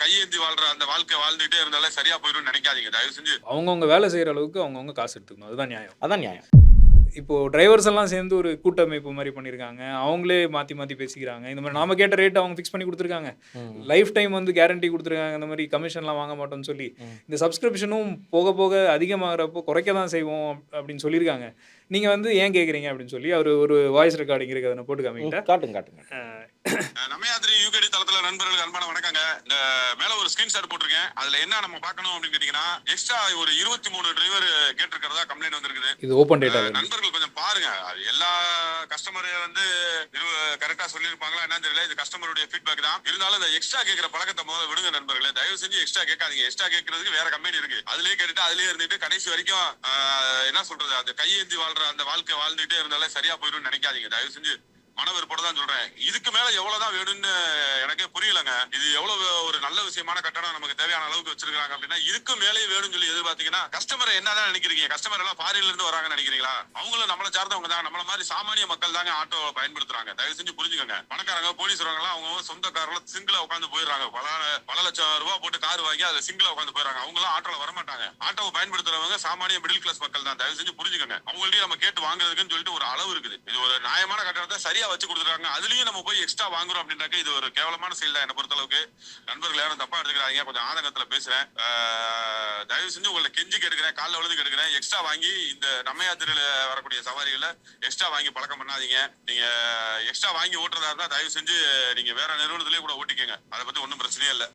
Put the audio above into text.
கையேந்தி வாழ்ற அந்த வாழ்க்கை வாழ்ந்துட்டே இருந்தாலே சரியா போயிடும் நினைக்காதீங்க தயவு செஞ்சு. அவங்கவுங்க வேலை செய்யற அளவுக்கு அவங்கவுங்க காசு எடுத்துக்கணும். அதுதான் நியாயம். அதான் நியாயம். இப்போ டிரைவர்ஸ் எல்லாம் சேர்ந்து ஒரு கூட்டமைப்பு மாரி பண்ணியிருக்காங்க. அவங்களே மாத்தி மாத்தி பேசிக்கிறாங்க. இந்த மாரி நாம கேட்ட ரேட் அவங்க ஃபிக்ஸ் பண்ணி குடுத்துருக்காங்க. லைஃப் டைம் வந்து கேரண்டி குடுத்துருக்காங்க. இந்த மாரி கமிஷன்லாம் வாங்க மாட்டோம்னு சொல்லி. இந்த சப்ஸ்கிரிப்ஷனும் போக போக அதிகமாகறப்போ குறைக்க தான் செய்வோம் அப்படின்னு சொல்லியிருக்காங்க. நீங்க வந்து ஏன் கேட்குறீங்க அப்படின்னு சொல்லி அவரு ஒரு வாய்ஸ் ரெக்கார்டிங் இருக்கு. அத போட்டு காமிக்கிட்டா. காட்டுங்க. நம்மயாத்திரி யூகேடி தளத்துல நண்பர்களுக்கு அன்பான வணக்கங்க. இந்த மேல ஒரு ஸ்கிரீன்ஷாட் போட்டிருக்கேன். அதுல என்ன நம்ம பார்க்கணும் அப்படின்னு கேட்டீங்கன்னா, எக்ஸ்ட்ரா ஒரு 23 டிரைவர் கேட்டிருக்கிறதா கம்ப்ளைண்ட் வந்திருக்குது. இது ஓபன் டேட்டா. நண்பர்கள் கொஞ்சம் பாருங்க. எல்லா கஸ்டமர் வந்து கரெக்டா சொல்லியிருப்பாங்களா என்னன்னு தெரியல. இது கஸ்டமருடைய ஃபீட்பேக் தான். இருந்தாலும் இந்த எக்ஸ்ட்ரா கேட்கிற பழக்கத்தை முதல்ல விடுங்க நண்பர்களே. தயவு செஞ்சு எக்ஸ்ட்ரா கேட்காதீங்க. எக்ஸ்ட்ரா கேட்கறதுக்கு வேற கம்பெனி இருக்கு. அதுலயே கேட்டுட்டு அதுலயே இருந்துட்டு கடைசி வரைக்கும் என்ன சொல்றது, அந்த கையேந்தி வாழ்ற அந்த வாழ்க்கை வாழ்ந்துட்டே இருந்தாலே சரியா போயிடும் நினைக்காதீங்க. தயவு செஞ்சு மன விருப்போட தான் சொல்றேன். இதுக்கு மேல எவ்வளவுதான் வேணும்னு எனக்கே புரியலங்க. இது எவ்வளவு ஒரு நல்ல விஷயமான கட்டணம் நமக்கு தேவையான அளவுக்கு வச்சிருக்காங்க அப்படின்னா இதுக்கு மேலேயே வேணும்னு சொல்லி எதிர்பார்த்தீங்கன்னா கஸ்டமர் என்னதான் நினைக்கிறீங்க? கஸ்டமர் எல்லாம் ஃபாரின்ல இருந்து வராங்கன்னு நினைக்கிறீங்களா? அவங்களும் நம்மள சார்ந்தவங்க தான். நம்மள மாதிரி சாமானிய மக்கள் தாங்க ஆட்டோ பயன்படுத்துறாங்க. தயவு செஞ்சு புரிஞ்சுக்கோங்க. பணக்காரங்க போலீஸ் வரவங்க அவங்க சொந்த கார்ல சிங்கிளா உட்காந்து போயிடுறாங்க. பல லட்சம் ரூபாய் போட்டு கார் வாங்கி அதுல சிங்கிளா உட்காந்து போயிடுறாங்க. அவங்க எல்லாம் ஆட்டோல வர மாட்டாங்க. ஆட்டோவை பயன்படுத்துறவங்க சாமானிய மிடில் கிளாஸ் மக்கள் தான். தயவு செஞ்சு புரிஞ்சுக்கோங்க. அவங்கள்ட்டயும் நம்ம கேட்டு வாங்குறதுக்குன்னு சொல்லிட்டு ஒரு அளவு இருக்குது. இது ஒரு நியாயமான கட்டணத்தை சரியா வச்சு கொடுத்துருக்காங்க. அதுலயும் நம்ம போய் எக்ஸ்ட்ரா வாங்குறோம் அப்படின்னாக்க இது ஒரு கேவலமான செயல் தான் என்ன பொறுத்த அளவுக்கு. நண்பர்கள் யாரும் தப்பா எடுத்துக்கிறாங்க. கொஞ்சம் ஆதங்கத்துல பேசுறேன். தயவு செஞ்சு உங்களை கெஞ்சி கேட்கிறேன், காலைல விழுந்து கேட்கிறேன். எக்ஸ்ட்ரா வாங்கி இந்த நம்ம யாத்திரையில வரக்கூடிய சவாரிகளை எக்ஸ்ட்ரா வாங்கி பழக்கம் பண்ணாதீங்க. நீங்க எக்ஸ்ட்ரா வாங்கி ஓட்டுறதா இருந்தா தயவு செஞ்சு நீங்க வேற நிறுவனத்திலேயே கூட ஓட்டிக்கங்க. அதை பத்தி ஒன்றும் பிரச்சனையே இல்லை.